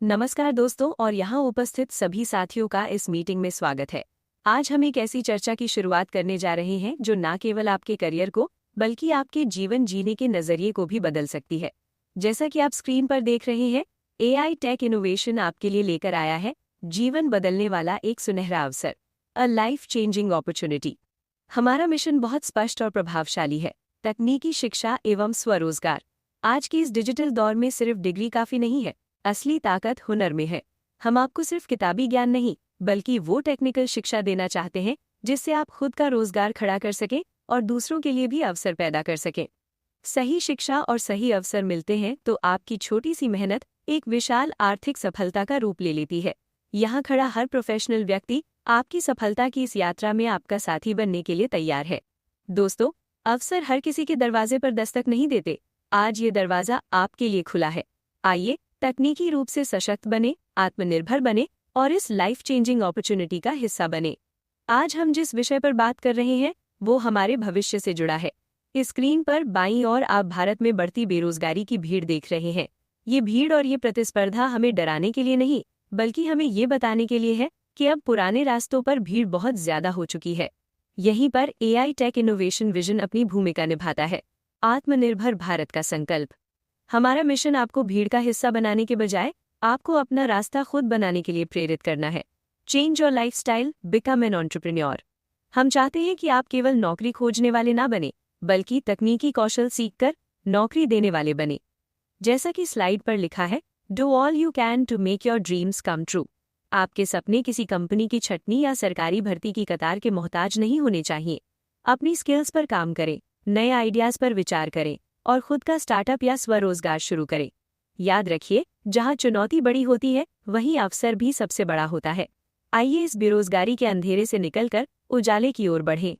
नमस्कार दोस्तों और यहाँ उपस्थित सभी साथियों का इस मीटिंग में स्वागत है। आज हम एक ऐसी चर्चा की शुरुआत करने जा रहे हैं जो न केवल आपके करियर को बल्कि आपके जीवन जीने के नजरिए को भी बदल सकती है। जैसा कि आप स्क्रीन पर देख रहे हैं, एआई टेक इनोवेशन आपके लिए लेकर आया है जीवन बदलने वाला एक सुनहरा अवसर, अ लाइफ चेंजिंग अपॉर्चुनिटी। हमारा मिशन बहुत स्पष्ट और प्रभावशाली है, तकनीकी शिक्षा एवं स्वरोजगार। आज के इस डिजिटल दौर में सिर्फ डिग्री काफी नहीं है, असली ताकत हुनर में है। हम आपको सिर्फ किताबी ज्ञान नहीं बल्कि वो टेक्निकल शिक्षा देना चाहते हैं जिससे आप खुद का रोजगार खड़ा कर सकें और दूसरों के लिए भी अवसर पैदा कर सकें। सही शिक्षा और सही अवसर मिलते हैं तो आपकी छोटी सी मेहनत एक विशाल आर्थिक सफलता का रूप ले लेती है। यहाँ खड़ा हर प्रोफेशनल व्यक्ति आपकी सफलता की इस यात्रा में आपका साथी बनने के लिए तैयार है। दोस्तों, अवसर हर किसी के दरवाजे पर दस्तक नहीं देते। आज ये दरवाजा आपके लिए खुला है। आइए तकनीकी रूप से सशक्त बने, आत्मनिर्भर बने और इस लाइफ चेंजिंग अपॉर्चुनिटी का हिस्सा बने। आज हम जिस विषय पर बात कर रहे हैं वो हमारे भविष्य से जुड़ा है। इस स्क्रीन पर बाईं ओर आप भारत में बढ़ती बेरोजगारी की भीड़ देख रहे हैं। ये भीड़ और ये प्रतिस्पर्धा हमें डराने के लिए नहीं बल्कि हमें ये बताने के लिए है कि अब पुराने रास्तों पर भीड़ बहुत ज्यादा हो चुकी है। यहीं पर एआई टेक इनोवेशन विजन अपनी भूमिका निभाता है। आत्मनिर्भर भारत का संकल्प। हमारा मिशन आपको भीड़ का हिस्सा बनाने के बजाय आपको अपना रास्ता खुद बनाने के लिए प्रेरित करना है। Change your lifestyle, become an entrepreneur. हम चाहते हैं कि आप केवल नौकरी खोजने वाले ना बने बल्कि तकनीकी कौशल सीखकर नौकरी देने वाले बने। जैसा कि स्लाइड पर लिखा है, do all you can to make your dreams come true. आपके सपने किसी कंपनी की छटनी या सरकारी भर्ती की कतार के मोहताज नहीं होने चाहिए। अपनी स्किल्स पर काम करें, नए आइडियाज पर विचार करें और खुद का स्टार्टअप या स्वरोजगार शुरू करें। याद रखिए, जहां चुनौती बड़ी होती है वहीं अवसर भी सबसे बड़ा होता है। आइए इस बेरोजगारी के अंधेरे से निकलकर उजाले की ओर बढ़ें।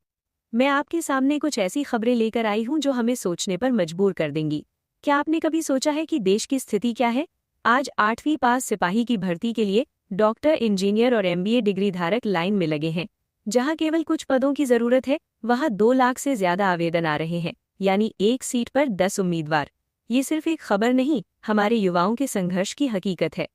मैं आपके सामने कुछ ऐसी खबरें लेकर आई हूं जो हमें सोचने पर मजबूर कर देंगी। क्या आपने कभी सोचा है कि देश की स्थिति क्या है? आज 8वीं पास सिपाही की भर्ती के लिए डॉक्टर, इंजीनियर और MBA डिग्री धारक लाइन में लगे हैं। जहां केवल कुछ पदों की जरूरत है वहां 2 लाख से ज्यादा आवेदन आ रहे हैं, यानी एक सीट पर 10 उम्मीदवार। ये सिर्फ एक खबर नहीं, हमारे युवाओं के संघर्ष की हकीकत है।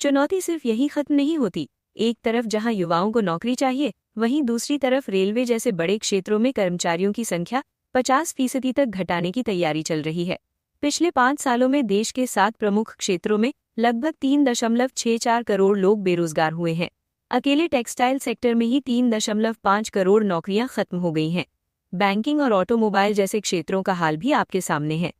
चुनौती सिर्फ यही खत्म नहीं होती। एक तरफ जहां युवाओं को नौकरी चाहिए, वहीं दूसरी तरफ रेलवे जैसे बड़े क्षेत्रों में कर्मचारियों की संख्या 50% तक घटाने की तैयारी चल रही है। पिछले 5 सालों में देश के 7 प्रमुख क्षेत्रों में लगभग 3.64 करोड़ लोग बेरोजगार हुए हैं। अकेले टेक्सटाइल सेक्टर में ही 3.5 करोड़ नौकरियां खत्म हो गई हैं। बैंकिंग और ऑटोमोबाइल जैसे क्षेत्रों का हाल भी आपके सामने है।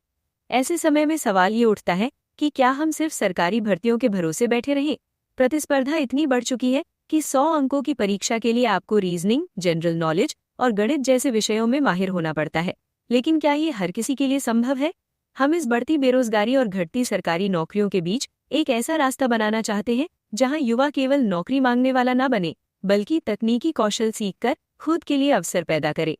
ऐसे समय में सवाल ये उठता है कि क्या हम सिर्फ सरकारी भर्तियों के भरोसे बैठे रहें? प्रतिस्पर्धा इतनी बढ़ चुकी है कि 100 अंकों की परीक्षा के लिए आपको रीजनिंग, जनरल नॉलेज और गणित जैसे विषयों में माहिर होना पड़ता है। लेकिन क्या ये हर किसी के लिए संभव है? हम इस बढ़ती बेरोजगारी और घटती सरकारी नौकरियों के बीच एक ऐसा रास्ता बनाना चाहते हैं जहां युवा केवल नौकरी मांगने वाला ना बने बल्कि तकनीकी कौशल सीखकर खुद के लिए अवसर पैदा करे।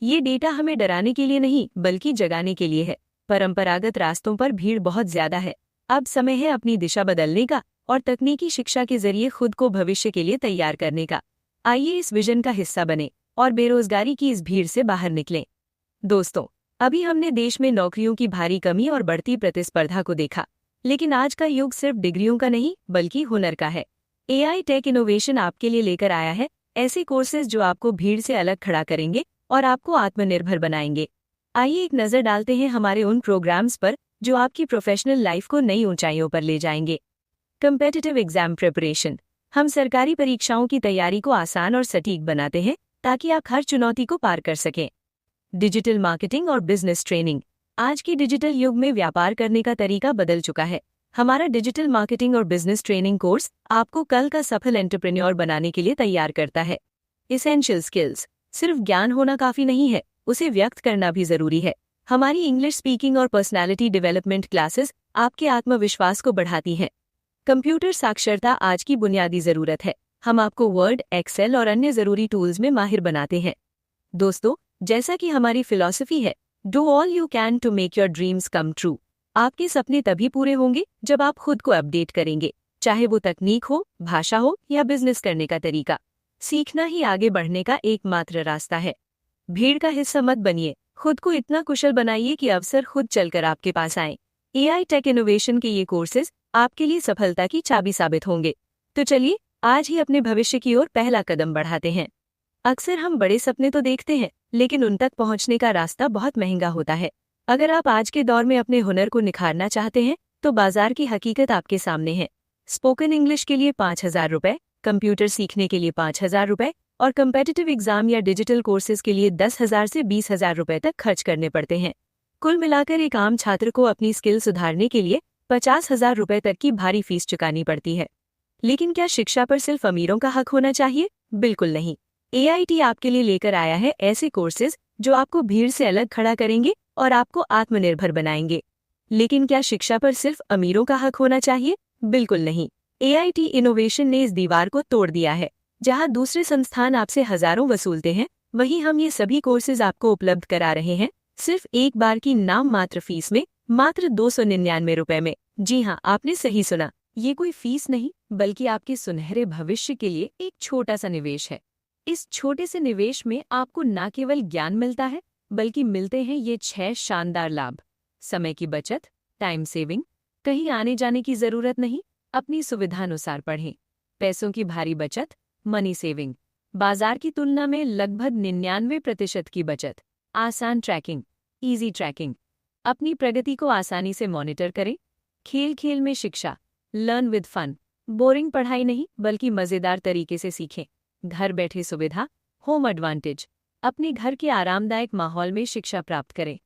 ये डेटा हमें डराने के लिए नहीं बल्कि जगाने के लिए है। परंपरागत रास्तों पर भीड़ बहुत ज्यादा है। अब समय है अपनी दिशा बदलने का और तकनीकी शिक्षा के जरिए खुद को भविष्य के लिए तैयार करने का। आइए इस विजन का हिस्सा बने और बेरोजगारी की इस भीड़ से बाहर निकलें। दोस्तों, अभी हमने देश में नौकरियों की भारी कमी और बढ़ती प्रतिस्पर्धा को देखा, लेकिन आज का युग सिर्फ डिग्रियों का नहीं बल्कि हुनर का है। एआई टेक इनोवेशन आपके लिए लेकर आया है ऐसे कोर्सेज जो आपको भीड़ से अलग खड़ा करेंगे और आपको आत्मनिर्भर बनाएंगे। आइए एक नज़र डालते हैं हमारे उन प्रोग्राम्स पर जो आपकी प्रोफेशनल लाइफ को नई ऊंचाइयों पर ले जाएंगे। Competitive exam preparation. हम सरकारी परीक्षाओं की तैयारी को आसान और सटीक बनाते हैं ताकि आप हर चुनौती को पार कर सकें। डिजिटल मार्केटिंग और बिजनेस ट्रेनिंग। आज की डिजिटल युग में व्यापार करने का तरीका बदल चुका है। हमारा डिजिटल मार्केटिंग और बिजनेस ट्रेनिंग कोर्स आपको कल का सफल एंटरप्रेन्योर बनाने के लिए तैयार करता है। Essential skills. सिर्फ ज्ञान होना काफी नहीं है, उसे व्यक्त करना भी जरूरी है। हमारी इंग्लिश स्पीकिंग और पर्सनालिटी डेवलपमेंट क्लासेस आपके आत्मविश्वास को बढ़ाती हैं। कंप्यूटर साक्षरता आज की बुनियादी जरूरत है। हम आपको वर्ड, एक्सेल और अन्य जरूरी टूल्स में माहिर बनाते हैं। दोस्तों, जैसा कि हमारी फिलॉसफी है, do all you can to make your dreams come true. आपके सपने तभी पूरे होंगे जब आप खुद को अपडेट करेंगे, चाहे वो तकनीक हो, भाषा हो या बिजनेस करने का तरीका। सीखना ही आगे बढ़ने का एकमात्र रास्ता है। भीड़ का हिस्सा मत बनिए, खुद को इतना कुशल बनाइए कि अवसर खुद चलकर आपके पास आए। एआई टेक इनोवेशन के ये कोर्सेज आपके लिए सफलता की चाबी साबित होंगे। तो चलिए आज ही अपने भविष्य की ओर पहला कदम बढ़ाते हैं। अक्सर हम बड़े सपने तो देखते हैं, लेकिन उन तक पहुंचने का रास्ता बहुत महंगा होता है। अगर आप आज के दौर में अपने हुनर को निखारना चाहते हैं, तो बाजार की हकीकत आपके सामने है। स्पोकन इंग्लिश के लिए 5,000 रुपए, कंप्यूटर सीखने के लिए 5,000 रुपए और कम्पेटिटिव एग्जाम या डिजिटल कोर्सेज के लिए 10,000 से 20,000 रुपए तक खर्च करने पड़ते हैं। कुल मिलाकर एक आम छात्र को अपनी स्किल सुधारने के लिए 50,000 रुपए तक की भारी फीस चुकानी पड़ती है। लेकिन क्या शिक्षा पर सिर्फ अमीरों का हक होना चाहिए? बिल्कुल नहीं। AIT आपके लिए लेकर आया है ऐसे कोर्सेज जो आपको भीड़ से अलग खड़ा करेंगे और आपको आत्मनिर्भर बनाएंगे। लेकिन क्या शिक्षा पर सिर्फ अमीरों का हक होना चाहिए? बिल्कुल नहीं। AIT इनोवेशन ने इस दीवार को तोड़ दिया है। जहां दूसरे संस्थान आपसे हजारों वसूलते हैं, वहीं हम ये सभी कोर्सेज आपको उपलब्ध करा रहे हैं सिर्फ एक बार की नाम मात्र फीस में, मात्र 299 रुपए में। जी हाँ, आपने सही सुना। ये कोई फीस नहीं, बल्कि आपके सुनहरे भविष्य के लिए एक छोटा सा निवेश है। इस छोटे से निवेश में आपको न केवल ज्ञान मिलता है, बल्कि मिलते हैं ये 6 शानदार लाभ। समय की बचत, टाइम सेविंग, कहीं आने जाने की जरूरत नहीं, अपनी सुविधानुसार पढ़ें। पैसों की भारी बचत, मनी सेविंग, बाजार की तुलना में लगभग 99% की बचत। आसान ट्रैकिंग, इजी ट्रैकिंग, अपनी प्रगति को आसानी से मॉनिटर करें। खेल खेल में शिक्षा, लर्न विद फन, बोरिंग पढ़ाई नहीं बल्कि मजेदार तरीके से सीखें। घर बैठे सुविधा, होम एडवांटेज, अपने घर के आरामदायक माहौल में शिक्षा प्राप्त करें।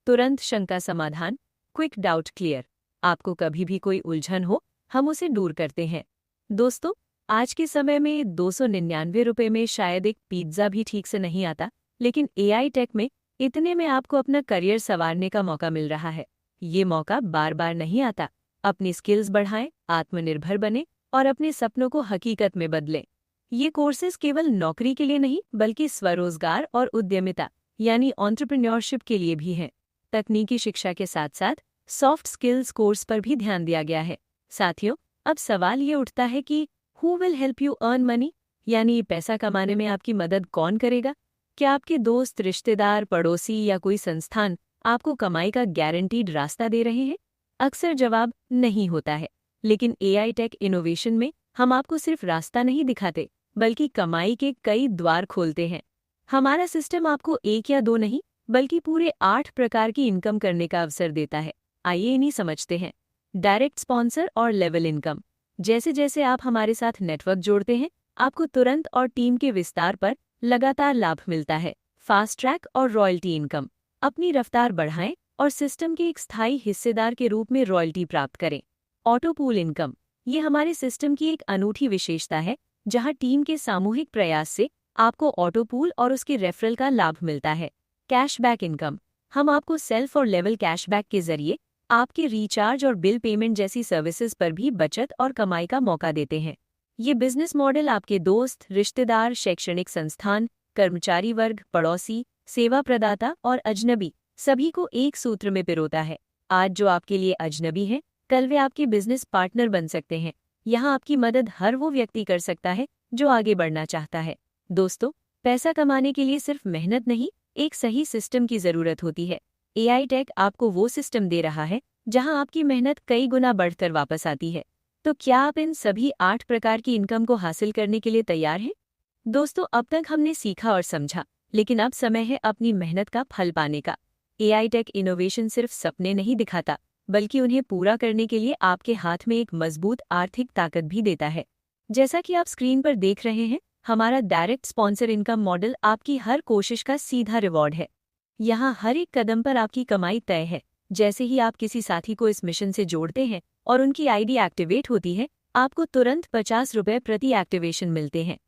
तुरंत शंका समाधान, क्विक डाउट क्लियर, आपको कभी भी कोई उलझन हो, हम उसे दूर करते हैं। दोस्तों, आज के समय में 299 रुपए में शायद एक पिज्जा भी ठीक से नहीं आता, लेकिन AI टेक में इतने में आपको अपना करियर संवारने का मौका मिल रहा है। ये मौका बार बार नहीं आता। अपनी स्किल्स बढ़ाएं, आत्मनिर्भर बने और अपने सपनों को हकीकत में बदलें। ये कोर्सेज केवल नौकरी के लिए नहीं, बल्कि स्वरोजगार और उद्यमिता यानी एंटरप्रेन्योरशिप के लिए भी हैं। तकनीकी शिक्षा के साथ साथ सॉफ्ट स्किल्स कोर्स पर भी ध्यान दिया गया है। साथियों, अब सवाल ये उठता है कि who will help you earn money, यानी पैसा कमाने में आपकी मदद कौन करेगा? क्या आपके दोस्त, रिश्तेदार, पड़ोसी या कोई संस्थान आपको कमाई का गारंटीड रास्ता दे रहे हैं? अक्सर जवाब नहीं होता है। लेकिन AI टेक इनोवेशन में हम आपको सिर्फ रास्ता नहीं दिखाते, बल्कि कमाई के कई द्वार खोलते हैं। हमारा सिस्टम आपको एक या दो नहीं, बल्कि पूरे 8 प्रकार की इनकम करने का अवसर देता है। आइए इन्हीं समझते हैं। डायरेक्ट स्पॉन्सर और लेवल इनकम। जैसे जैसे आप हमारे साथ नेटवर्क जोड़ते हैं, आपको तुरंत और टीम के विस्तार पर लगातार लाभ मिलता है। फास्ट ट्रैक और रॉयल्टी इनकम। अपनी रफ्तार बढ़ाएं और सिस्टम के एक स्थायी हिस्सेदार के रूप में रॉयल्टी प्राप्त करें। Auto pool income. ये हमारे सिस्टम की एक अनूठी विशेषता है, जहां टीम के सामूहिक प्रयास से आपको ऑटो पूल और उसके रेफरल का लाभ मिलता है। Cashback income. हम आपको सेल्फ और लेवल कैशबैक के जरिए आपके रिचार्ज और बिल पेमेंट जैसी सर्विसेज पर भी बचत और कमाई का मौका देते हैं। ये बिजनेस मॉडल आपके दोस्त, रिश्तेदार, शैक्षणिक संस्थान, कर्मचारी वर्ग, पड़ोसी, सेवा प्रदाता और अजनबी सभी को एक सूत्र में पिरोता है। आज जो आपके लिए अजनबी हैं, कल वे आपके बिजनेस पार्टनर बन सकते हैं। यहाँ आपकी मदद हर वो व्यक्ति कर सकता है जो आगे बढ़ना चाहता है। दोस्तों, पैसा कमाने के लिए सिर्फ मेहनत नहीं, एक सही सिस्टम की जरूरत होती है। AI टेक आपको वो सिस्टम दे रहा है जहां आपकी मेहनत कई गुना बढ़कर वापस आती है। तो क्या आप इन सभी 8 प्रकार की इनकम को हासिल करने के लिए तैयार हैं? दोस्तों, अब तक हमने सीखा और समझा, लेकिन अब समय है अपनी मेहनत का फल पाने का। AI टेक इनोवेशन सिर्फ सपने नहीं दिखाता, बल्कि उन्हें पूरा करने के लिए आपके हाथ में एक मजबूत आर्थिक ताकत भी देता है। जैसा कि आप स्क्रीन पर देख रहे हैं, हमारा डायरेक्ट स्पॉन्सर इनकम मॉडल आपकी हर कोशिश का सीधा रिवॉर्ड है। यहाँ हर एक कदम पर आपकी कमाई तय है। जैसे ही आप किसी साथी को इस मिशन से जोड़ते हैं और उनकी ID एक्टिवेट होती है, आपको तुरंत 50 रुपये प्रति एक्टिवेशन मिलते हैं।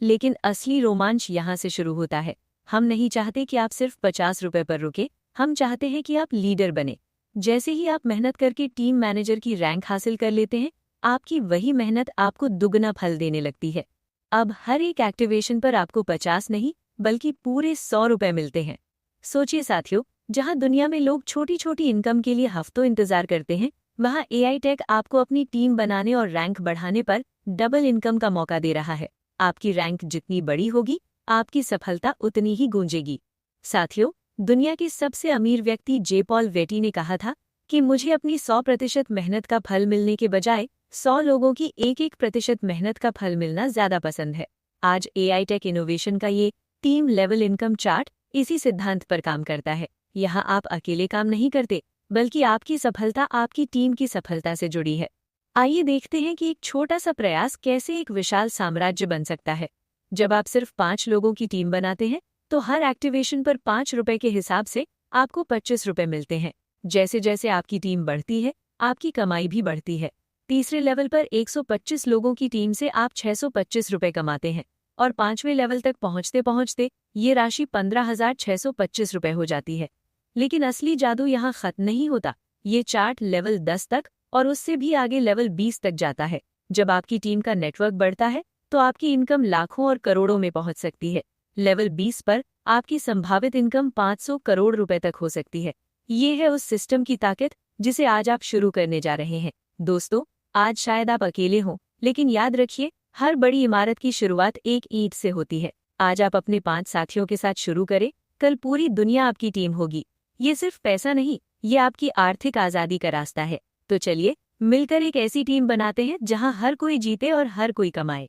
लेकिन असली रोमांच यहाँ से शुरू होता है। हम नहीं चाहते कि आप सिर्फ 50 रुपये पर रुके, हम चाहते हैं कि आप लीडर बने। जैसे ही आप मेहनत करके टीम मैनेजर की रैंक हासिल कर लेते हैं, आपकी वही मेहनत आपको दुगना फल देने लगती है। अब हर एक एक्टिवेशन पर आपको 50 नहीं, बल्कि पूरे 100 रुपये मिलते हैं। सोचिए साथियों, जहां दुनिया में लोग छोटी छोटी इनकम के लिए हफ्तों इंतजार करते हैं, वहां AI टेक आपको अपनी टीम बनाने और रैंक बढ़ाने पर डबल इनकम का मौका दे रहा है। आपकी रैंक जितनी बड़ी होगी, आपकी सफलता उतनी ही गूंजेगी। साथियों, दुनिया के सबसे अमीर व्यक्ति जे पॉल वेटी ने कहा था, कि मुझे अपनी 100% मेहनत का फल मिलने के बजाय 100 लोगों की 1-1% मेहनत का फल मिलना ज्यादा पसंद है। आज एआई टेक इनोवेशन का ये टीम लेवल इनकम चार्ट इसी सिद्धांत पर काम करता है। यहाँ आप अकेले काम नहीं करते, बल्कि आपकी सफलता आपकी टीम की सफलता से जुड़ी है। आइए देखते हैं कि एक छोटा सा प्रयास कैसे एक विशाल साम्राज्य बन सकता है। जब आप सिर्फ 5 लोगों की टीम बनाते हैं, तो हर एक्टिवेशन पर 5 रुपए के हिसाब से आपको 25 रुपए मिलते हैं। जैसे जैसे आपकी टीम बढ़ती है, आपकी कमाई भी बढ़ती है। तीसरे लेवल पर 125 लोगों की टीम से आप 625 रुपए कमाते हैं और 5वें लेवल तक पहुंचते पहुंचते ये राशि 15,625 रुपए हो जाती है। लेकिन असली जादू यहाँ खत्म नहीं होता। ये चार्ट लेवल 10 तक और उससे भी आगे लेवल 20 तक जाता है। जब आपकी टीम का नेटवर्क बढ़ता है, तो आपकी इनकम लाखों और करोड़ों में पहुंच सकती है। लेवल 20 पर आपकी संभावित इनकम 500 करोड़ रुपए तक हो सकती है। ये है उस सिस्टम की ताकत जिसे आज आप शुरू करने जा रहे हैं। दोस्तों, आज शायद आप अकेले हों, लेकिन याद रखिए, हर बड़ी इमारत की शुरुआत एक ईंट से होती है। आज आप अपने 5 साथियों के साथ शुरू करें, कल पूरी दुनिया आपकी टीम होगी। ये सिर्फ पैसा नहीं, ये आपकी आर्थिक आजादी का रास्ता है। तो चलिए मिलकर एक ऐसी टीम बनाते हैं जहां हर कोई जीते और हर कोई कमाए।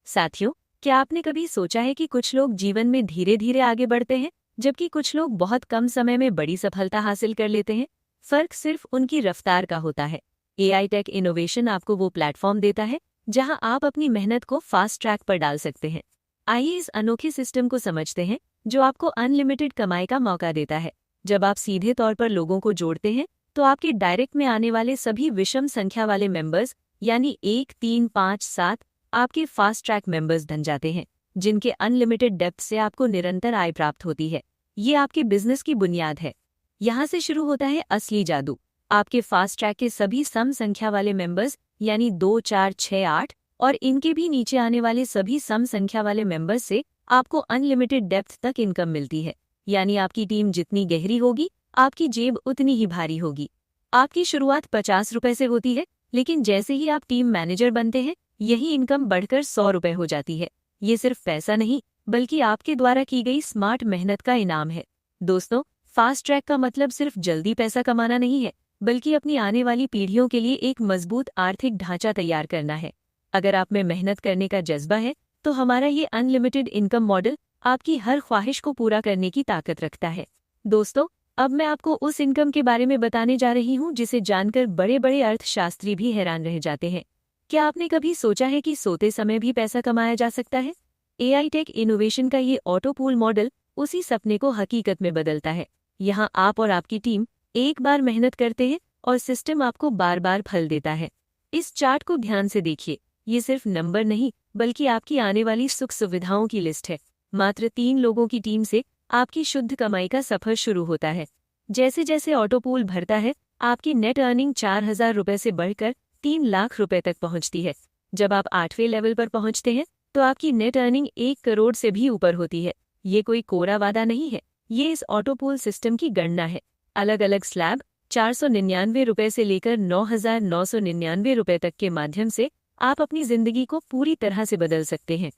साथियों, क्या आपने कभी सोचा है कि कुछ लोग जीवन में धीरे धीरे आगे बढ़ते हैं, जबकि कुछ लोग बहुत कम समय में बड़ी सफलता हासिल कर लेते हैं? फर्क सिर्फ उनकी रफ्तार का होता है। एआई टेक इनोवेशन आपको वो प्लेटफॉर्म देता है जहां आप अपनी मेहनत को फास्ट ट्रैक पर डाल सकते हैं। आइए इस अनोखे सिस्टम को समझते हैं जो आपको अनलिमिटेड कमाई का मौका देता है। जब आप सीधे तौर पर लोगों को जोड़ते हैं, तो आपके डायरेक्ट में आने वाले सभी विषम संख्या वाले मेंबर्स यानी 1, 3, 5, 7 आपके फास्ट ट्रैक मेंबर्स बन जाते हैं, जिनके अनलिमिटेड डेप्थ से आपको निरंतर आय प्राप्त होती है। ये आपके बिजनेस की बुनियाद है। यहाँ से शुरू होता है असली जादू। आपके फास्ट ट्रैक के सभी सम संख्या वाले मेंबर्स यानी 2, 4, 6, 8 और इनके भी नीचे आने वाले सभी सम संख्या वाले मेंबर्स से आपको अनलिमिटेड डेप्थ तक इनकम मिलती है। यानी आपकी टीम जितनी गहरी होगी, आपकी जेब उतनी ही भारी होगी। आपकी शुरुआत 50 रुपए से होती है, लेकिन जैसे ही आप टीम मैनेजर बनते हैं, यही इनकम बढ़कर 100 रुपए हो जाती है। ये सिर्फ पैसा नहीं, बल्कि आपके द्वारा की गई स्मार्ट मेहनत का इनाम है। दोस्तों, फास्ट ट्रैक का मतलब सिर्फ जल्दी पैसा कमाना नहीं है, बल्कि अपनी आने वाली पीढ़ियों के लिए एक मजबूत आर्थिक ढांचा तैयार करना है। अगर आप में मेहनत करने का जज्बा है, तो हमारा ये अनलिमिटेड इनकम मॉडल आपकी हर ख्वाहिश को पूरा करने की ताकत रखता है। दोस्तों, अब मैं आपको उस इनकम के बारे में बताने जा रही हूँ जिसे जानकर बड़े बड़े अर्थशास्त्री भी हैरान रह जाते हैं। क्या आपने कभी सोचा है कि सोते समय भी पैसा कमाया जा सकता है? एआई टेक इनोवेशन का ये ऑटो पूल मॉडल उसी सपने को हकीकत में बदलता है। यहाँ आप और आपकी टीम एक बार मेहनत करते हैं और सिस्टम आपको बार बार फल देता है। इस चार्ट को ध्यान से देखिए। ये सिर्फ नंबर नहीं, बल्कि आपकी आने वाली सुख सुविधाओं की लिस्ट है। मात्र 3 लोगों की टीम से आपकी शुद्ध कमाई का सफर शुरू होता है। जैसे जैसे ऑटो पूल भरता है, आपकी नेट अर्निंग 4,000 रुपए से बढ़कर 3 लाख रुपए तक पहुंचती है। जब आप 8वें लेवल पर पहुंचते हैं, तो आपकी नेट अर्निंग 1 करोड़ से भी ऊपर होती है। ये कोई कोरा वादा नहीं है, ये इस ऑटो पूल सिस्टम की गणना है। अलग अलग स्लैब 499 रुपए से लेकर 9,999 रुपए तक के माध्यम से आप अपनी जिंदगी को पूरी तरह से बदल सकते हैं।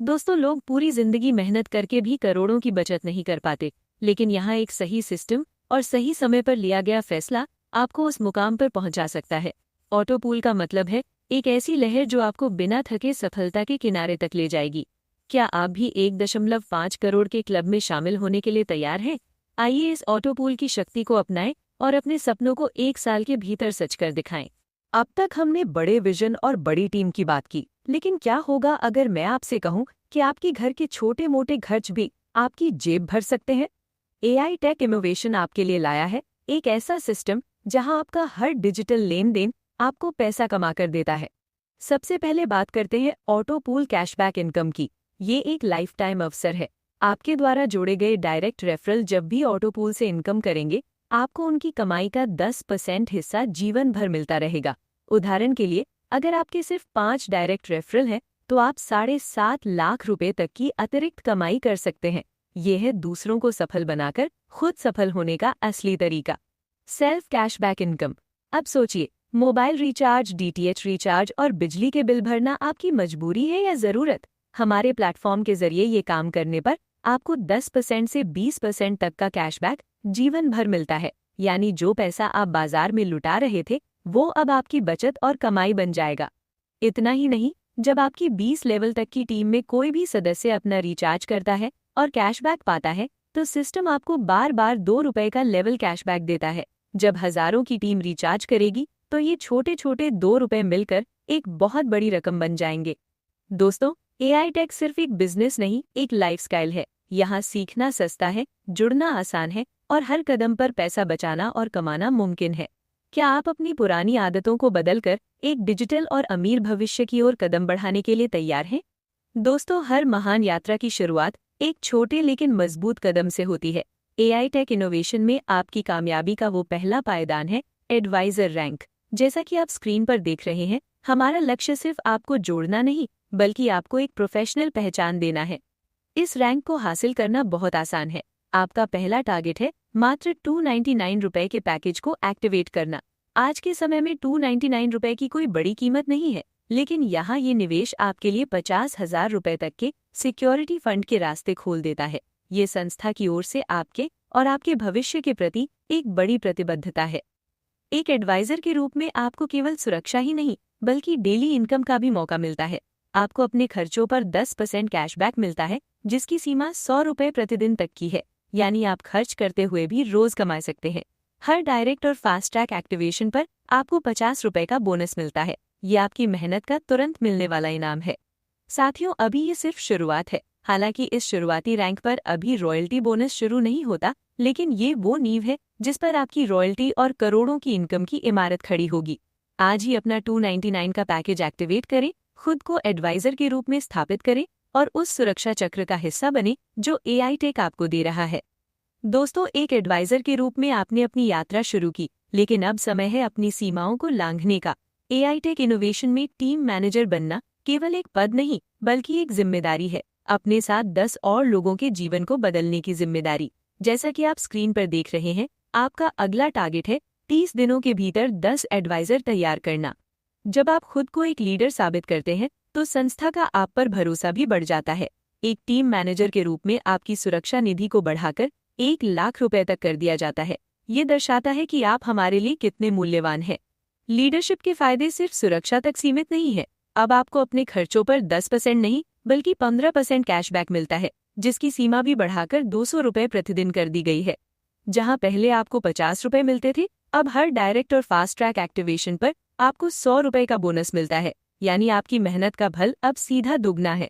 दोस्तों, लोग पूरी जिंदगी मेहनत करके भी करोड़ों की बचत नहीं कर पाते, लेकिन यहाँ एक सही सिस्टम और सही समय पर लिया गया फैसला आपको उस मुकाम पर पहुंचा सकता है। ऑटो पूल का मतलब है एक ऐसी लहर जो आपको बिना थके सफलता के किनारे तक ले जाएगी। क्या आप भी 1.5 करोड़ के क्लब में शामिल होने के लिए तैयार हैं? आइए इस ऑटो पूल की शक्ति को अपनाएं और अपने सपनों को 1 साल के भीतर सच कर दिखाएं। अब तक हमने बड़े विजन और बड़ी टीम की बात की, लेकिन क्या होगा अगर मैं आपसे कहूं कि आपके घर के छोटे मोटे खर्च भी आपकी जेब भर सकते हैं? एआई टेक इनोवेशन आपके लिए लाया है एक ऐसा सिस्टम जहां आपका हर डिजिटल लेन देन आपको पैसा कमा कर देता है। सबसे पहले बात करते हैं ऑटो पूल कैशबैक इनकम की। ये एक लाइफ टाइम अवसर है। आपके द्वारा जोड़े गए डायरेक्ट रेफरल जब भी ऑटो पूल से इनकम करेंगे, आपको उनकी कमाई का 10% हिस्सा जीवन भर मिलता रहेगा। उदाहरण के लिए, अगर आपके सिर्फ 5 डायरेक्ट रेफरल हैं, तो आप 7.5 लाख रुपए तक की अतिरिक्त कमाई कर सकते हैं। ये है दूसरों को सफल बनाकर खुद सफल होने का असली तरीका। Self cashback income. अब सोचिए, मोबाइल रिचार्ज, डीटीएच रिचार्ज और बिजली के बिल भरना आपकी मजबूरी है या जरूरत? हमारे प्लेटफॉर्म के जरिए ये काम करने पर आपको 10% से 20% तक का कैशबैक जीवन भर मिलता है। यानी जो पैसा आप बाजार में लुटा रहे थे वो अब आपकी बचत और कमाई बन जाएगा। इतना ही नहीं, जब आपकी 20 लेवल तक की टीम में कोई भी सदस्य अपना रिचार्ज करता है और कैशबैक पाता है तो सिस्टम आपको बार बार 2 रुपए का लेवल कैशबैक देता है। जब हजारों की टीम रिचार्ज करेगी तो ये छोटे छोटे 2 रुपए मिलकर एक बहुत बड़ी रकम बन जाएंगे। दोस्तों, एआई टेक सिर्फ एक बिजनेस नहीं, एक लाइफस्टाइल है। यहाँ सीखना सस्ता है, जुड़ना आसान है और हर कदम पर पैसा बचाना और कमाना मुमकिन है। क्या आप अपनी पुरानी आदतों को बदलकर एक डिजिटल और अमीर भविष्य की ओर कदम बढ़ाने के लिए तैयार हैं? दोस्तों, हर महान यात्रा की शुरुआत एक छोटे लेकिन मजबूत कदम से होती है। एआई टेक इनोवेशन में आपकी कामयाबी का वो पहला पायदान है एडवाइजर रैंक। जैसा कि आप स्क्रीन पर देख रहे हैं, हमारा लक्ष्य सिर्फ आपको जोड़ना नहीं बल्कि आपको एक प्रोफेशनल पहचान देना है। इस रैंक को हासिल करना बहुत आसान है। आपका पहला टारगेट है मात्र 299 रुपए के पैकेज को एक्टिवेट करना। आज के समय में 299 रुपए की कोई बड़ी कीमत नहीं है, लेकिन यहाँ ये निवेश आपके लिए 50,000 रुपए तक के सिक्योरिटी फंड के रास्ते खोल देता है। ये संस्था की ओर से आपके और आपके भविष्य के प्रति एक बड़ी प्रतिबद्धता है। एक एडवाइजर के रूप में आपको केवल सुरक्षा ही नहीं बल्कि डेली इनकम का भी मौका मिलता है। आपको अपने खर्चों पर 10% कैशबैक मिलता है, जिसकी सीमा 100 रुपए प्रतिदिन तक की है, यानी आप खर्च करते हुए भी रोज कमा सकते हैं। हर डायरेक्ट और फास्ट ट्रैक एक्टिवेशन पर आपको 50 रुपए का बोनस मिलता है। ये आपकी मेहनत का तुरंत मिलने वाला इनाम है। साथियों, अभी ये सिर्फ शुरुआत है। हालांकि इस शुरुआती रैंक पर अभी रॉयल्टी बोनस शुरू नहीं होता, लेकिन ये वो नींव है जिस पर आपकी रॉयल्टी और करोड़ों की इनकम की इमारत खड़ी होगी। आज ही अपना 299 का पैकेज एक्टिवेट करें, खुद को एडवाइजर के रूप में स्थापित करें और उस सुरक्षा चक्र का हिस्सा बने जो एआई टेक आपको दे रहा है। दोस्तों, एक एडवाइजर के रूप में आपने अपनी यात्रा शुरू की, लेकिन अब समय है अपनी सीमाओं को लांघने का। एआई टेक इनोवेशन में टीम मैनेजर बनना केवल एक पद नहीं बल्कि एक जिम्मेदारी है। अपने साथ 10 और लोगों के जीवन को बदलने की जिम्मेदारी। जैसा कि आप स्क्रीन पर देख रहे हैं, आपका अगला टारगेट है 30 दिनों के भीतर 10 एडवाइजर तैयार करना। जब आप खुद को एक लीडर साबित करते हैं तो संस्था का आप पर भरोसा भी बढ़ जाता है। एक टीम मैनेजर के रूप में आपकी सुरक्षा निधि को बढ़ाकर 1 लाख रुपए तक कर दिया जाता है। ये दर्शाता है कि आप हमारे लिए कितने मूल्यवान हैं। लीडरशिप के फायदे सिर्फ सुरक्षा तक सीमित नहीं है। अब आपको अपने खर्चों पर 10% नहीं बल्कि 15% कैशबैक मिलता है, जिसकी सीमा भी बढ़ाकर 200 रुपए प्रतिदिन कर दी गई है। जहां पहले आपको 50 रुपए मिलते थे, अब हर डायरेक्ट और फास्ट ट्रैक एक्टिवेशन पर आपको 100 रुपए का बोनस मिलता है, यानी आपकी मेहनत का फल अब सीधा दुगना है।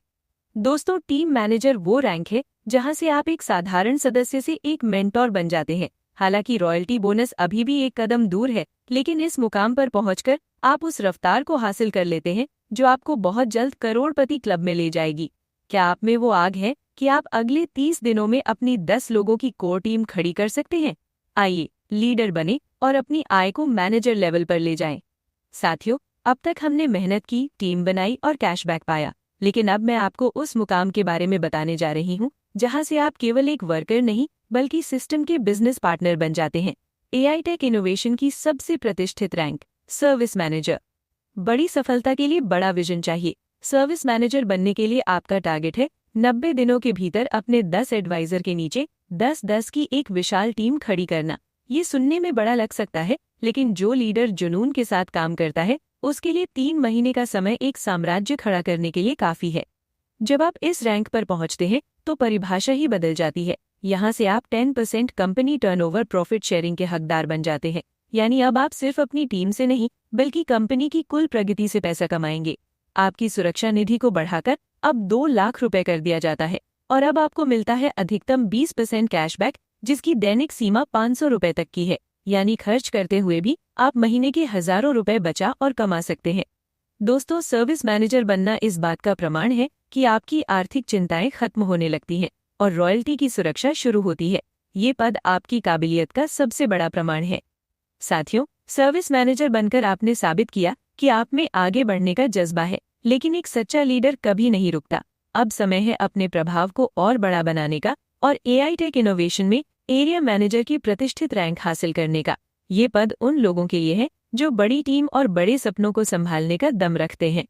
दोस्तों, टीम मैनेजर वो रैंक है जहां से आप एक साधारण सदस्य से एक मेंटोर बन जाते हैं। हालांकि रॉयल्टी बोनस अभी भी एक कदम दूर है, लेकिन इस मुकाम पर पहुंचकर आप उस रफ्तार को हासिल कर लेते हैं जो आपको बहुत जल्द करोड़पति क्लब में ले जाएगी। क्या आप में वो आग है कि आप अगले 30 दिनों में अपनी 10 लोगों की कोर टीम खड़ी कर सकते हैं? आइए, लीडर बने और अपनी आय को मैनेजर लेवल पर ले जाएं। साथियों, अब तक हमने मेहनत की, टीम बनाई और कैशबैक पाया, लेकिन अब मैं आपको उस मुकाम के बारे में बताने जा रही हूँ जहां से आप केवल एक वर्कर नहीं बल्कि सिस्टम के बिजनेस पार्टनर बन जाते हैं। एआई टेक इनोवेशन की सबसे प्रतिष्ठित रैंक, सर्विस मैनेजर। बड़ी सफलता के लिए बड़ा विजन चाहिए। सर्विस मैनेजर बनने के लिए आपका टारगेट है 90 दिनों के भीतर अपने 10 एडवाइजर के नीचे 10-10 की एक विशाल टीम खड़ी करना। ये सुनने में बड़ा लग सकता है, लेकिन जो लीडर जुनून के साथ काम करता है उसके लिए 3 महीने का समय एक साम्राज्य खड़ा करने के लिए काफी है। जब आप इस रैंक पर पहुंचते हैं तो परिभाषा ही बदल जाती है। यहाँ से आप 10% कंपनी टर्नओवर प्रॉफिट शेयरिंग के हकदार बन जाते हैं, यानी अब आप सिर्फ अपनी टीम से नहीं बल्कि कंपनी की कुल प्रगति से पैसा कमाएंगे। आपकी सुरक्षा निधि को बढ़ाकर अब 2 लाख रुपए कर दिया जाता है और अब आपको मिलता है अधिकतम 20% कैशबैक, जिसकी दैनिक सीमा 500 रुपए तक की है, यानी खर्च करते हुए भी आप महीने के हजारों रुपए बचा और कमा सकते हैं। दोस्तों, सर्विस मैनेजर बनना इस बात का प्रमाण है कि आपकी आर्थिक चिंताएं खत्म होने लगती हैं और रॉयल्टी की सुरक्षा शुरू होती है। ये पद आपकी काबिलियत का सबसे बड़ा प्रमाण है। साथियों, सर्विस मैनेजर बनकर आपने साबित किया कि आप में आगे बढ़ने का जज्बा है, लेकिन एक सच्चा लीडर कभी नहीं रुकता। अब समय है अपने प्रभाव को और बड़ा बनाने का और एआई टेक इनोवेशन में एरिया मैनेजर की प्रतिष्ठित रैंक हासिल करने का। ये पद उन लोगों के लिए है जो बड़ी टीम और बड़े सपनों को संभालने का दम रखते हैं।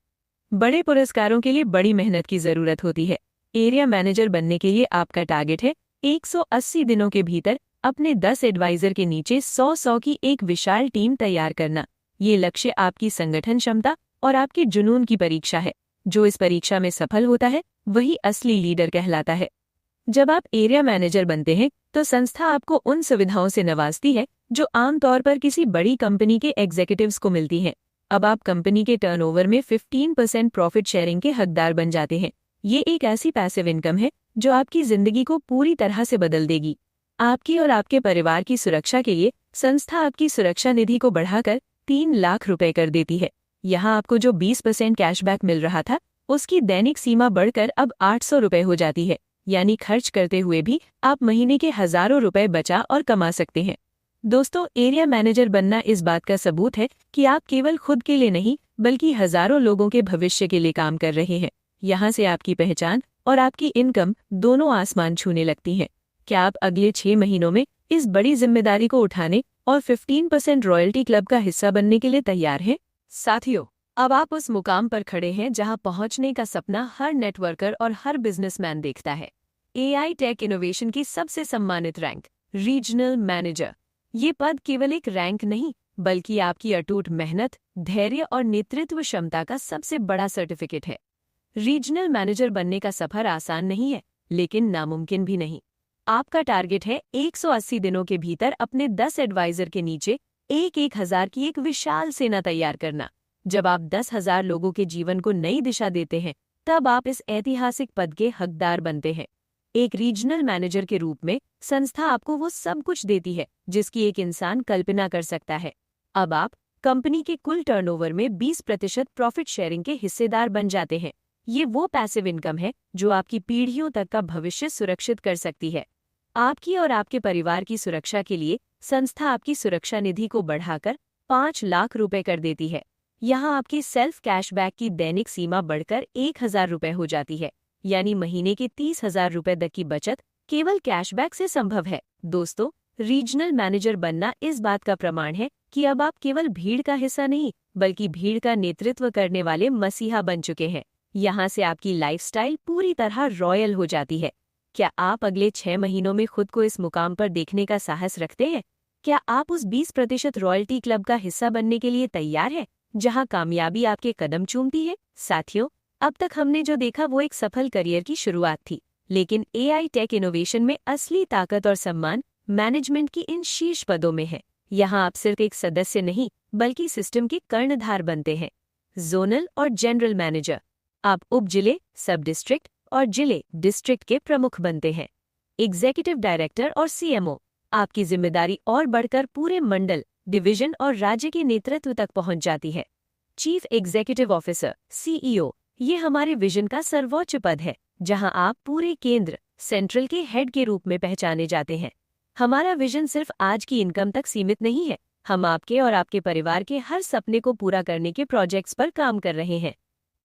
बड़े पुरस्कारों के लिए बड़ी मेहनत की जरूरत होती है। एरिया मैनेजर बनने के लिए आपका टारगेट है 180 दिनों के भीतर अपने 10 एडवाइजर के नीचे 100 की एक विशाल टीम तैयार करना। ये लक्ष्य आपकी संगठन क्षमता और आपके जुनून की परीक्षा है। जो इस परीक्षा में सफल होता है वही असली लीडर कहलाता है। जब आप एरिया मैनेजर बनते हैं तो संस्था आपको उन सुविधाओं से नवाजती है जो आमतौर पर किसी बड़ी कंपनी के एग्जीक्यूटिव्स को मिलती हैं। अब आप कंपनी के टर्नओवर में 15% प्रॉफिट शेयरिंग के हकदार बन जाते हैं। ये एक ऐसी पैसिव इनकम है जो आपकी जिंदगी को पूरी तरह से बदल देगी। आपकी और आपके परिवार की सुरक्षा के लिए संस्था आपकी सुरक्षा निधि को बढ़ाकर 3 लाख रुपए कर देती है। यहाँ आपको जो 20% कैशबैक मिल रहा था उसकी दैनिक सीमा बढ़कर अब 800 रुपए हो जाती है। यानी खर्च करते हुए भी आप महीने के हजारों रुपए बचा और कमा सकते हैं। दोस्तों, एरिया मैनेजर बनना इस बात का सबूत है कि आप केवल खुद के लिए नहीं बल्कि हजारों लोगों के भविष्य के लिए काम कर रहे हैं। यहाँ से आपकी पहचान और आपकी इनकम दोनों आसमान छूने लगती हैं। क्या आप अगले 6 महीनों में इस बड़ी जिम्मेदारी को उठाने और 15% रॉयल्टी क्लब का हिस्सा बनने के लिए तैयार हैं? साथियों, अब आप उस मुकाम पर खड़े हैं जहां पहुंचने का सपना हर नेटवर्कर और हर बिजनेसमैन देखता है। एआई टेक इनोवेशन की सबसे सम्मानित रैंक, रीजनल मैनेजर। ये पद केवल एक रैंक नहीं बल्कि आपकी अटूट मेहनत, धैर्य और नेतृत्व क्षमता का सबसे बड़ा सर्टिफिकेट है। रीजनल मैनेजर बनने का सफर आसान नहीं है, लेकिन नामुमकिन भी नहीं। आपका टारगेट है 180 दिनों के भीतर अपने 10 एडवाइजर के नीचे 1,000 की एक विशाल सेना तैयार करना। जब आप 10,000 लोगों के जीवन को नई दिशा देते हैं, तब आप इस ऐतिहासिक पद के हकदार बनते हैं। एक रीजनल मैनेजर के रूप में संस्था आपको वो सब कुछ देती है जिसकी एक इंसान कल्पना कर सकता है। अब आप कंपनी के कुल टर्नओवर में 20% प्रॉफिट शेयरिंग के हिस्सेदार बन जाते हैं। ये वो पैसिव इनकम है जो आपकी पीढ़ियों तक का भविष्य सुरक्षित कर सकती है। आपकी और आपके परिवार की सुरक्षा के लिए संस्था आपकी सुरक्षा निधि को बढ़ाकर 5 लाख रुपए कर देती है। यहाँ आपकी सेल्फ कैशबैक की दैनिक सीमा बढ़कर 1,000 रुपए हो जाती है। यानी महीने के 30,000 रुपए तक की बचत केवल कैशबैक से संभव है। दोस्तों, रीजनल मैनेजर बनना इस बात का प्रमाण है कि अब आप केवल भीड़ का हिस्सा नहीं बल्कि भीड़ का नेतृत्व करने वाले मसीहा बन चुके हैं। यहाँ से आपकी लाइफस्टाइल पूरी तरह रॉयल हो जाती है। क्या आप अगले 6 महीनों में खुद को इस मुकाम पर देखने का साहस रखते हैं? क्या आप उस 20% रॉयल्टी क्लब का हिस्सा बनने के लिए तैयार हैं, जहां कामयाबी आपके कदम चूमती है? साथियों, अब तक हमने जो देखा वो एक सफल करियर की शुरुआत थी, लेकिन एआई टेक इनोवेशन में असली ताकत और सम्मान मैनेजमेंट की इन शीर्ष पदों में है। यहाँ आप सिर्फ एक सदस्य नहीं बल्कि सिस्टम के कर्णधार बनते हैं। जोनल और जनरल मैनेजर, आप उप जिले, सब डिस्ट्रिक्ट और जिले डिस्ट्रिक्ट के प्रमुख बनते हैं। एग्जीक्यूटिव डायरेक्टर और सीएमओ, आपकी जिम्मेदारी और बढ़कर पूरे मंडल, डिवीजन और राज्य के नेतृत्व तक पहुंच जाती है। चीफ एग्जीक्यूटिव ऑफिसर, सीईओ, ये हमारे विजन का सर्वोच्च पद है, जहां आप पूरे केंद्र, सेंट्रल के हेड के रूप में पहचाने जाते हैं। हमारा विजन सिर्फ आज की इनकम तक सीमित नहीं है। हम आपके और आपके परिवार के हर सपने को पूरा करने के प्रोजेक्ट्स पर काम कर रहे हैं।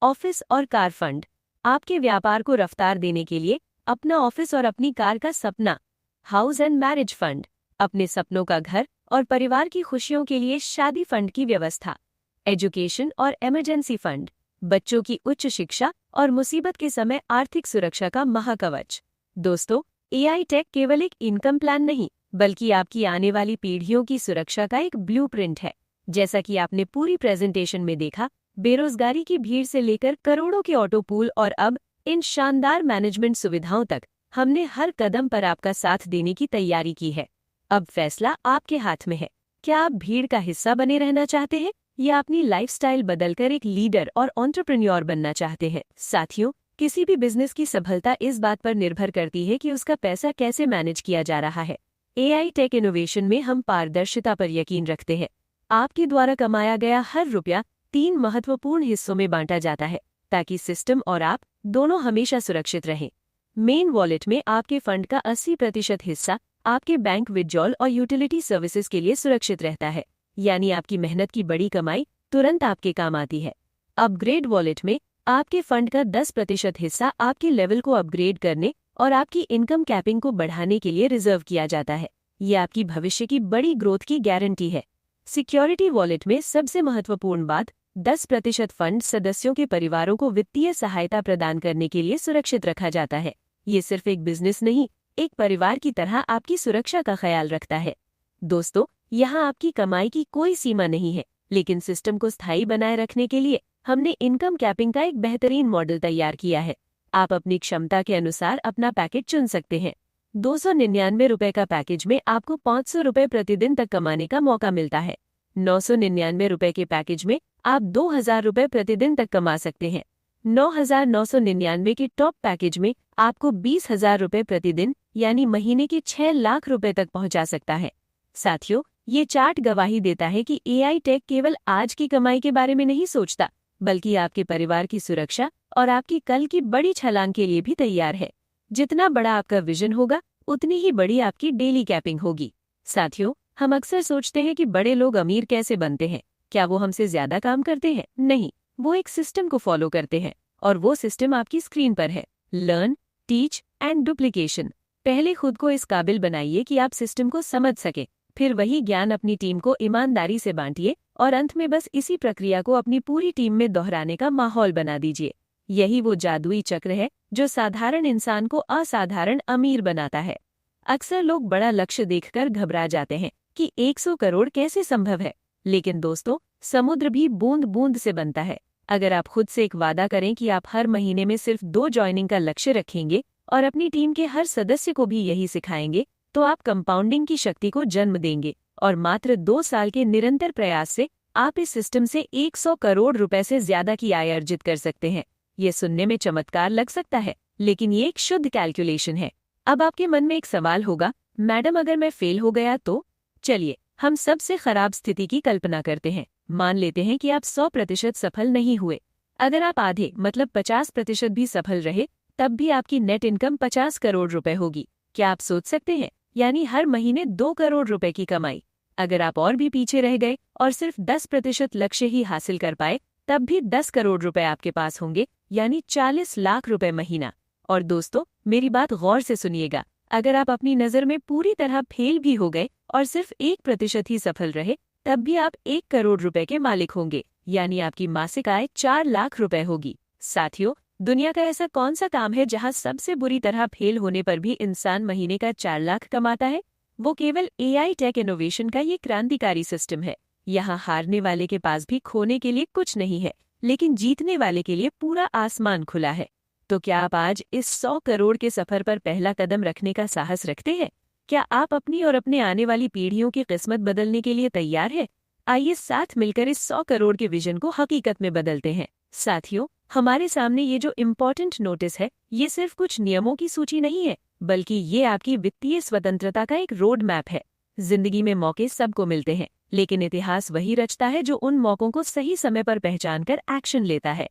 ऑफिस और कार फंड, आपके व्यापार को रफ्तार देने के लिए अपना ऑफिस और अपनी कार का सपना। हाउस एंड मैरिज फंड, अपने सपनों का घर और परिवार की खुशियों के लिए शादी फंड की व्यवस्था। एजुकेशन और इमरजेंसी फंड, बच्चों की उच्च शिक्षा और मुसीबत के समय आर्थिक सुरक्षा का महाकवच। दोस्तों, एआई टेक केवल एक इनकम प्लान नहीं बल्कि आपकी आने वाली पीढ़ियों की सुरक्षा का एक ब्लूप्रिंट है। जैसा कि आपने पूरी प्रेजेंटेशन में देखा, बेरोजगारी की भीड़ से लेकर करोड़ों के ऑटो पूल और अब इन शानदार मैनेजमेंट सुविधाओं तक, हमने हर कदम पर आपका साथ देने की तैयारी की है। अब फैसला आपके हाथ में है। क्या आप भीड़ का हिस्सा बने रहना चाहते हैं या अपनी लाइफस्टाइल बदलकर एक लीडर और एंटरप्रेन्योर बनना चाहते हैं? साथियों, किसी भी बिजनेस की सफलता इस बात पर निर्भर करती है कि उसका पैसा कैसे मैनेज किया जा रहा है। एआई टेक इनोवेशन में हम पारदर्शिता पर यकीन रखते हैं। आपके द्वारा कमाया गया हर रुपया 3 महत्वपूर्ण हिस्सों में बांटा जाता है ताकि सिस्टम और आप दोनों हमेशा सुरक्षित रहें। मेन वॉलेट में आपके फंड का 80% हिस्सा आपके बैंक विड्रॉल और यूटिलिटी सर्विसेज के लिए सुरक्षित रहता है, यानी आपकी मेहनत की बड़ी कमाई तुरंत आपके काम आती है। अपग्रेड वॉलेट में आपके फंड का 10% हिस्सा आपके लेवल को अपग्रेड करने और आपकी इनकम कैपिंग को बढ़ाने के लिए रिजर्व किया जाता है। ये आपकी भविष्य की बड़ी ग्रोथ की गारंटी है। सिक्योरिटी वॉलेट में सबसे महत्वपूर्ण बात, 10% फंड सदस्यों के परिवारों को वित्तीय सहायता प्रदान करने के लिए सुरक्षित रखा जाता है। ये सिर्फ एक बिजनेस नहीं, एक परिवार की तरह आपकी सुरक्षा का ख्याल रखता है। दोस्तों, यहाँ आपकी कमाई की कोई सीमा नहीं है, लेकिन सिस्टम को स्थायी बनाए रखने के लिए हमने इनकम कैपिंग का एक बेहतरीन मॉडल तैयार किया है। आप अपनी क्षमता के अनुसार अपना पैकेज चुन सकते हैं। 299 रुपए का पैकेज में आपको 500 रुपए प्रतिदिन तक कमाने का मौका मिलता है। 999 रुपए के पैकेज में आप 2000 रुपए प्रतिदिन तक कमा सकते हैं। 9999 के टॉप पैकेज में आपको 20,000 रुपए प्रतिदिन यानी महीने के 6 लाख रुपए तक पहुंचा सकता है। साथियों, ये चार्ट गवाही देता है कि एआई टेक केवल आज की कमाई के बारे में नहीं सोचता, बल्कि आपके परिवार की सुरक्षा और आपकी कल की बड़ी छलांग के लिए भी तैयार है। जितना बड़ा आपका विजन होगा, उतनी ही बड़ी आपकी डेली कैपिंग होगी। साथियों, हम अक्सर सोचते हैं कि बड़े लोग अमीर कैसे बनते हैं। क्या वो हमसे ज्यादा काम करते हैं? नहीं, वो एक सिस्टम को फॉलो करते हैं, और वो सिस्टम आपकी स्क्रीन पर है। Learn, teach and duplication. पहले खुद को इस काबिल बनाइए कि आप सिस्टम को समझ सके, फिर वही ज्ञान अपनी टीम को ईमानदारी से बांटिए, और अंत में बस इसी प्रक्रिया को अपनी पूरी टीम में दोहराने का माहौल बना दीजिए। यही वो जादुई चक्र है जो साधारण इंसान को असाधारण अमीर बनाता है। अक्सर लोग बड़ा लक्ष्य देखकर घबरा जाते हैं कि 100 करोड़ कैसे संभव है, लेकिन दोस्तों, समुद्र भी बूंद बूंद से बनता है। अगर आप खुद से एक वादा करें कि आप हर महीने में सिर्फ 2 ज्वाइनिंग का लक्ष्य रखेंगे और अपनी टीम के हर सदस्य को भी यही सिखाएंगे, तो आप कंपाउंडिंग की शक्ति को जन्म देंगे, और मात्र 2 साल के निरंतर प्रयास से आप इस सिस्टम से 100 करोड़ रुपए से ज्यादा की आय अर्जित कर सकते हैं। ये सुनने में चमत्कार लग सकता है, लेकिन ये एक शुद्ध कैलकुलेशन है। अब आपके मन में एक सवाल होगा, मैडम अगर मैं फेल हो गया तो? चलिए, हम सबसे खराब स्थिति की कल्पना करते हैं। मान लेते हैं कि आप 100% सफल नहीं हुए। अगर आप आधे मतलब 50% भी सफल रहे, तब भी आपकी नेट इनकम 50 करोड़ रुपए होगी। क्या आप सोच सकते हैं? यानी हर महीने 2 करोड़ रुपए की कमाई। अगर आप और भी पीछे रह गए और सिर्फ 10% लक्ष्य ही हासिल कर पाए, तब भी 10 करोड़ रुपए आपके पास होंगे, यानी 40 लाख रुपए महीना। और दोस्तों, मेरी बात गौर से सुनिएगा, अगर आप अपनी नज़र में पूरी तरह फेल भी हो गए और सिर्फ 1% ही सफल रहे, तब भी आप 1 करोड़ रुपए के मालिक होंगे, यानी आपकी मासिक आय 4 लाख रुपए होगी। साथियों, दुनिया का ऐसा कौन सा काम है जहां सबसे बुरी तरह फेल होने पर भी इंसान महीने का 4 लाख कमाता है? वो केवल एआई टेक इनोवेशन का ये क्रांतिकारी सिस्टम है। यहाँ हारने वाले के पास भी खोने के लिए कुछ नहीं है, लेकिन जीतने वाले के लिए पूरा आसमान खुला है। तो क्या आप आज इस 100 करोड़ के सफर पर पहला कदम रखने का साहस रखते हैं? क्या आप अपनी और अपने आने वाली पीढ़ियों की किस्मत बदलने के लिए तैयार हैं? आइए साथ मिलकर इस 100 करोड़ के विजन को हकीकत में बदलते हैं। साथियों, हमारे सामने ये जो इम्पोर्टेंट नोटिस है, ये सिर्फ कुछ नियमों की सूची नहीं है, बल्कि ये आपकी वित्तीय स्वतंत्रता का एक रोड मैप है। जिंदगी में मौके सबको मिलते हैं, लेकिन इतिहास वही रचता है जो उन मौकों को सही समय पर पहचान कर एक्शन लेता है।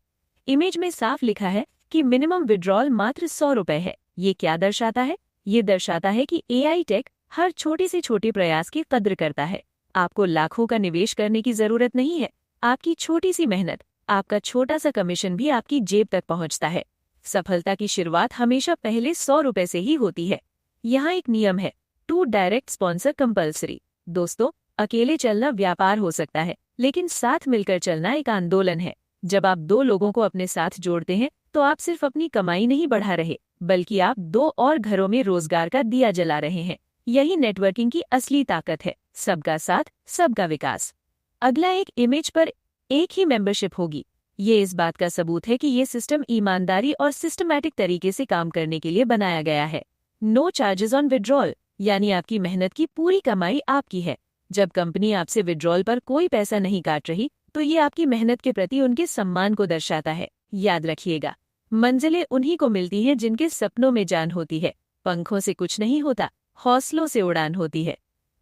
इमेज में साफ लिखा है कि मिनिमम विड्रॉल मात्र 100 रुपए है। ये क्या दर्शाता है? ये दर्शाता है कि एआई टेक हर छोटे से छोटे प्रयास की कद्र करता है। आपको लाखों का निवेश करने की जरूरत नहीं है। आपकी छोटी सी मेहनत, आपका छोटा सा कमीशन भी आपकी जेब तक पहुंचता है। सफलता की शुरुआत हमेशा पहले 100 रुपए से ही होती है। यहाँ एक नियम है, 2 डायरेक्ट स्पॉन्सर कंपल्सरी। दोस्तों, अकेले चलना व्यापार हो सकता है, लेकिन साथ मिलकर चलना एक आंदोलन है। जब आप 2 लोगों को अपने साथ जोड़ते हैं, तो आप सिर्फ अपनी कमाई नहीं बढ़ा रहे, बल्कि आप 2 और घरों में रोजगार का दिया जला रहे हैं। यही नेटवर्किंग की असली ताकत है, सबका साथ, सबका विकास। अगला एक इमेज पर एक ही मेंबरशिप होगी। ये इस बात का सबूत है कि ये सिस्टम ईमानदारी और सिस्टमैटिक तरीके से काम करने के लिए बनाया गया है। नो चार्जेस ऑन विड्रॉल, यानी आपकी मेहनत की पूरी कमाई आपकी है। जब कंपनी आपसे विड्रॉल पर कोई पैसा नहीं काट रही, तो ये आपकी मेहनत के प्रति उनके सम्मान को दर्शाता है। याद रखिएगा, मंजिलें उन्हीं को मिलती हैं जिनके सपनों में जान होती है। पंखों से कुछ नहीं होता, हौसलों से उड़ान होती है।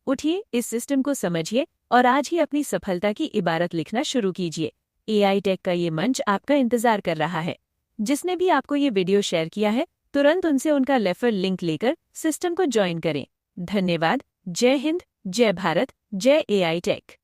उठिए, इस सिस्टम को समझिए और आज ही अपनी सफलता की इबारत लिखना शुरू कीजिए। एआई टेक का ये मंच आपका इंतजार कर रहा है। जिसने भी आपको ये वीडियो शेयर किया है, तुरंत उनसे उनका रेफरल लिंक लेकर सिस्टम को ज्वाइन करें। धन्यवाद। जय हिंद, जय भारत, जय एआई टेक।